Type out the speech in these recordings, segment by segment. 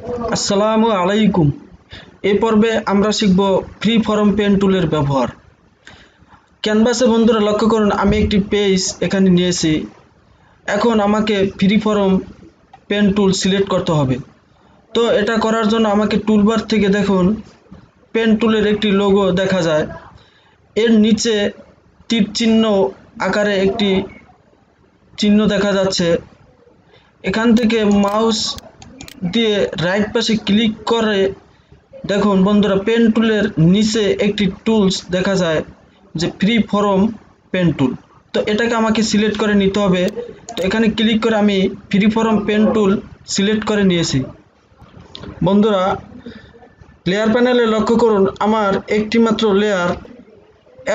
আসসালামু আলাইকুম। এই পর্বে আমরা শিখব ফ্রি ফর্ম পেন টুলের ব্যবহার। ক্যানভাসে বন্ধুরা লক্ষ্য করুন, আমি একটি পেজ এখানে নিয়েছি। এখন আমাকে free form pen tool select করতে হবে। তো এটা করার জন্য আমাকে টুলবার থেকে দেখুন পেন টুলের একটি লোগো দেখা যায়। এর নিচে তীর চিহ্ন আকারে একটি চিহ্ন দেখা যাচ্ছে। এখান থেকে মাউস দিয়ে রাইট পাশে ক্লিক করে দেখুন বন্ধুরা, পেন টুলের নিচে একটি টুলস দেখা যায় যে ফ্রি ফর্ম পেন টুল। তো এটাকে আমাকে সিলেক্ট করে নিতে হবে। তো এখানে ক্লিক করে আমি free form pen tool select করে নিয়েছি। বন্ধুরা, লেয়ার প্যানেলে লক্ষ্য করুন আমার একটি মাত্র লেয়ার।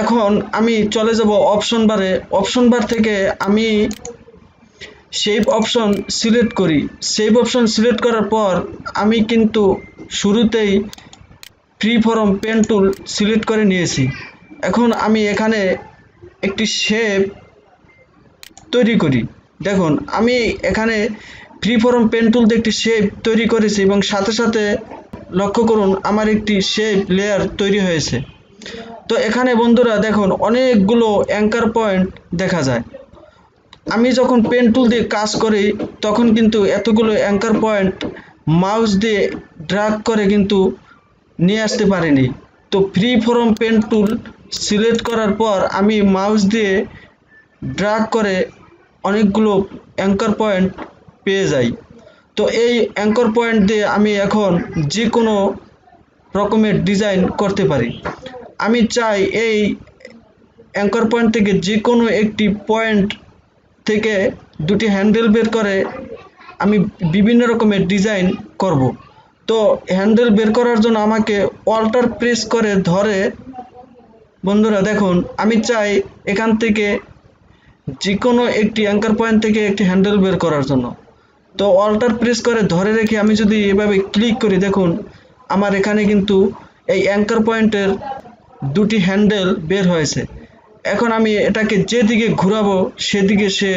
এখন আমি চলে যাব অপশন বারে। অপশন বার থেকে আমি শেপ অপশন সিলেক্ট করি। শেপ অপশন সিলেক্ট করার পর আমি কিন্তু শুরুতেই free form pen tool select করে নিয়েছি। এখন আমি এখানে একটি শেপ তৈরি করি। দেখুন আমি এখানে ফ্রি ফর্ম পেন টুল দিয়ে একটি শেপ তৈরি করেছি এবং সাথে সাথে লক্ষ্য করুন আমার একটি শেপ লেয়ার তৈরি হয়েছে। তো এখানে বন্ধুরা দেখুন অনেকগুলো অ্যাঙ্কার পয়েন্ট দেখা যায়। আমি যখন পেন টুল দিয়ে কাজ করি তখন কিন্তু এতগুলো অ্যাঙ্কার পয়েন্ট মাউস দিয়ে ড্র্যাগ করে কিন্তু নিয়ে আসতে পারিনি। তো free form pen tool select করার পর আমি মাউস দিয়ে ড্র্যাগ করে অনেকগুলো অ্যাঙ্কার পয়েন্ট পেয়ে যাই। তো এই অ্যাঙ্কার পয়েন্ট দিয়ে আমি এখন যে কোনো রকমের ডিজাইন করতে পারি। আমি চাই এই অ্যাঙ্কার পয়েন্ট থেকে যে কোনো একটি পয়েন্ট থেকে দুটি হ্যান্ডেল বের করে আমি বিভিন্ন রকমের ডিজাইন করব। তো হ্যান্ডেল বের করার জন্য আমাকে অল্টার প্রেস করে ধরে বন্ধুরা দেখুন আমি চাই এখান থেকে যে কোনো একটি অ্যাঙ্কার পয়েন্ট থেকে একটি হ্যান্ডেল বের করার জন্য। তো অল্টার প্রেস করে ধরে রেখে আমি যদি এভাবে ক্লিক করি দেখুন আমার এখানে কিন্তু এই অ্যাঙ্কার পয়েন্টের দুটি হ্যান্ডেল বের হয়েছে। এখন আমি এটাকে যেদিকে ঘোরাবো সেদিকে সে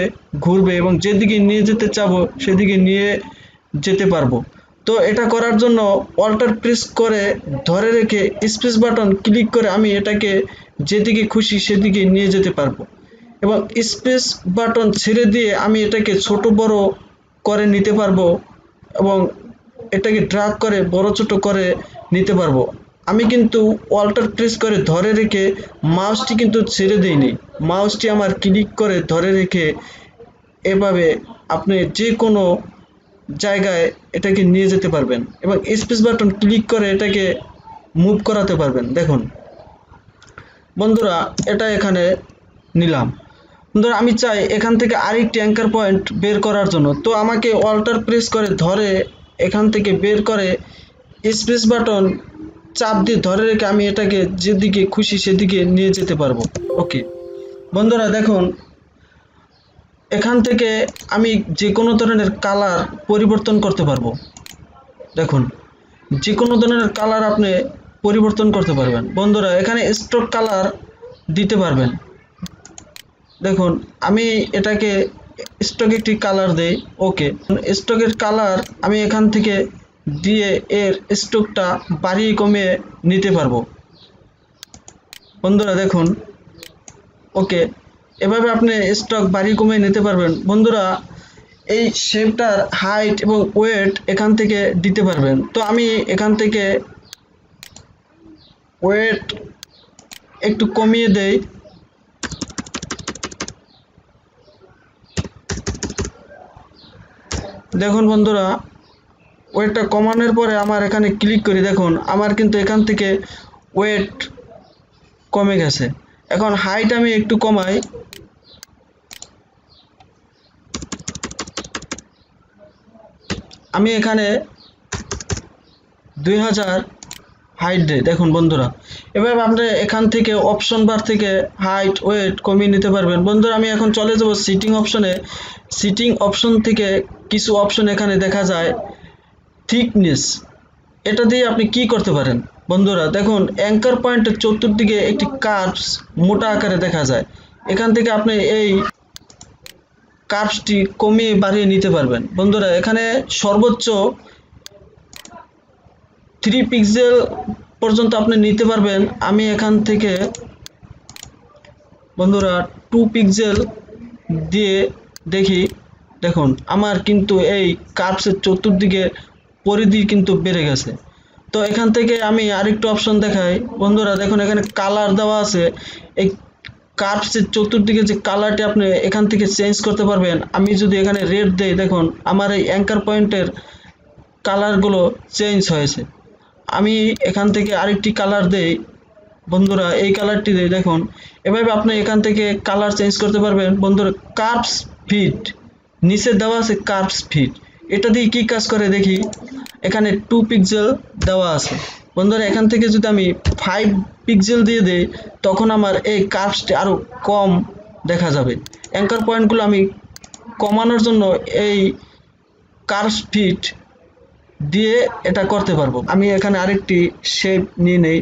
ঘুরবে এবং যেদিকে নিয়ে যেতে চাবো সেদিকে নিয়ে যেতে পারবো। তো এটা করার জন্য অল্টার প্রেস করে ধরে রেখে স্পেস বাটন ক্লিক করে আমি এটাকে যেদিকে খুশি সেদিকে নিয়ে যেতে পারবো এবং স্পেস বাটন ছেড়ে দিয়ে আমি এটাকে ছোট বড় করে নিতে পারবো এবং এটাকে ড্র্যাগ করে বড় ছোট করে নিতে পারবো। আমি কিন্তু অল্টার প্রেস করে ধরে রেখে মাউসটি কিন্তু ছেড়ে দিইনি। মাউসটি আমার ক্লিক করে ধরে রেখে এভাবে আপনি যে কোনো জায়গায় এটাকে নিয়ে যেতে পারবেন এবং স্পেস বাটন ক্লিক করে এটাকে মুভ করাতে পারবেন। দেখুন বন্ধুরা এটা এখানে নিলাম। বন্ধুরা আমি চাই এখান থেকে আরেকটি অ্যাঙ্কার পয়েন্ট বের করার জন্য। তো আমাকে অল্টার প্রেস করে ধরে এখান থেকে বের করে স্পেস বাটন চাপ দিয়ে ধরে রেখে আমি এটাকে যেদিকে খুশি সেদিকে নিয়ে যেতে পারবো। ওকে বন্ধুরা দেখুন এখান থেকে আমি যে কোনো ধরনের কালার পরিবর্তন করতে পারবো। দেখুন যে কোনো ধরনের কালার আপনি পরিবর্তন করতে পারবেন। বন্ধুরা এখানে স্ট্রোক কালার দিতে পারবেন। দেখুন আমি এটাকে স্টক একটি কালার দেই। ওকে স্টকের কালার আমি এখান থেকে দিয়ে এর স্টকটা বাড়িয়ে কমিয়ে নিতে পারবো। বন্ধুরা দেখুন ওকে এভাবে আপনি স্টক বাড়িয়ে কমিয়ে নিতে পারবেন। বন্ধুরা এই শেপটার হাইট এবং ওয়েট এখান থেকে দিতে পারবেন। তো আমি এখান থেকে ওয়েট একটু কমিয়ে দেই। দেখুন বন্ধুরা ওয়েটটা কমানোর পরে আমার এখানে ক্লিক করি দেখুন আমার কিন্তু এখান থেকে ওয়েট কমে গেছে। এখন হাইট আমি একটু কমাই। আমি এখানে 2000 হাইট দেই। দেখুন বন্ধুরা এভাবে আপনি এখান থেকে অপশন বার থেকে হাইট ওয়েট কমিয়ে নিতে পারবেন। বন্ধুরা আমি এখন চলে যাব সিটিং অপশনে। সিটিং অপশন থেকে কিছু অপশন এখানে দেখা যায় থিকনেস। এটা দিয়ে আপনি কি করতে পারেন বন্ধুরা দেখুন অ্যাঙ্কার পয়েন্টের চতুর্দিকে একটি কার্ভস মোটা আকারে দেখা যায়। এখান থেকে আপনি এই কার্ভসটি কমিয়ে বাড়িয়ে নিতে পারবেন। বন্ধুরা এখানে সর্বোচ্চ 3 পিক্সেল পর্যন্ত আপনি নিতে পারবেন। আমি এখান থেকে বন্ধুরা 2 পিক্সেল দিয়ে দেখি। দেখুন আমার কিন্তু এই কার্ভসের চতুর্দিকে পরিধি কিন্তু বেড়ে গেছে। তো এখান থেকে আমি আরেকটু অপশন দেখাই বন্ধুরা, দেখুন এখানে কালার দেওয়া আছে। এই কার্ভসের চতুর্দিকে যে কালারটি আপনি এখান থেকে চেঞ্জ করতে পারবেন। আমি যদি এখানে রেড দেই, দেখুন আমার এই অ্যাঙ্কার পয়েন্টের কালারগুলো চেঞ্জ হয়েছে। আমি এখান থেকে আরেকটি কালার দেই বন্ধুরা, এই কালারটি দেই। দেখুন এভাবে আপনি এখান থেকে কালার চেঞ্জ করতে পারবেন বন্ধুরা। কার্ভস ফিট নিচে দেওয়া আছে, কার্ভস ফিট, এটা দিয়ে কি কাজ করে দেখি। এখানে 2 পিক্সেল দেওয়া আছে বন্ধুরা, এখান থেকে যদি আমি 5 পিক্সেল দিয়ে দেই তখন আমার এই কার্ভসটি আরো কম দেখা যাবে। অ্যাঙ্কার পয়েন্টগুলো আমি কমানোর জন্য এই কার্ভস ফিট দিয়ে এটা করতে পারবো। আমি এখানে আরেকটি শেপ নিয়ে নেই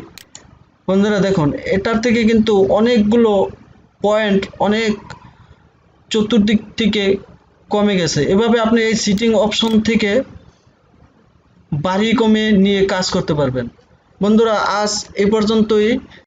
বন্ধুরা, দেখুন এটার থেকে কিন্তু অনেকগুলো পয়েন্ট অনেক চতুর্দিক থেকে কমে গেছে। এভাবে আপনি এই সিটিং অপশন থেকে বাড়িয়ে কমে নিয়ে কাজ করতে পারবেন। বন্ধুরা আজ এই পর্যন্তই।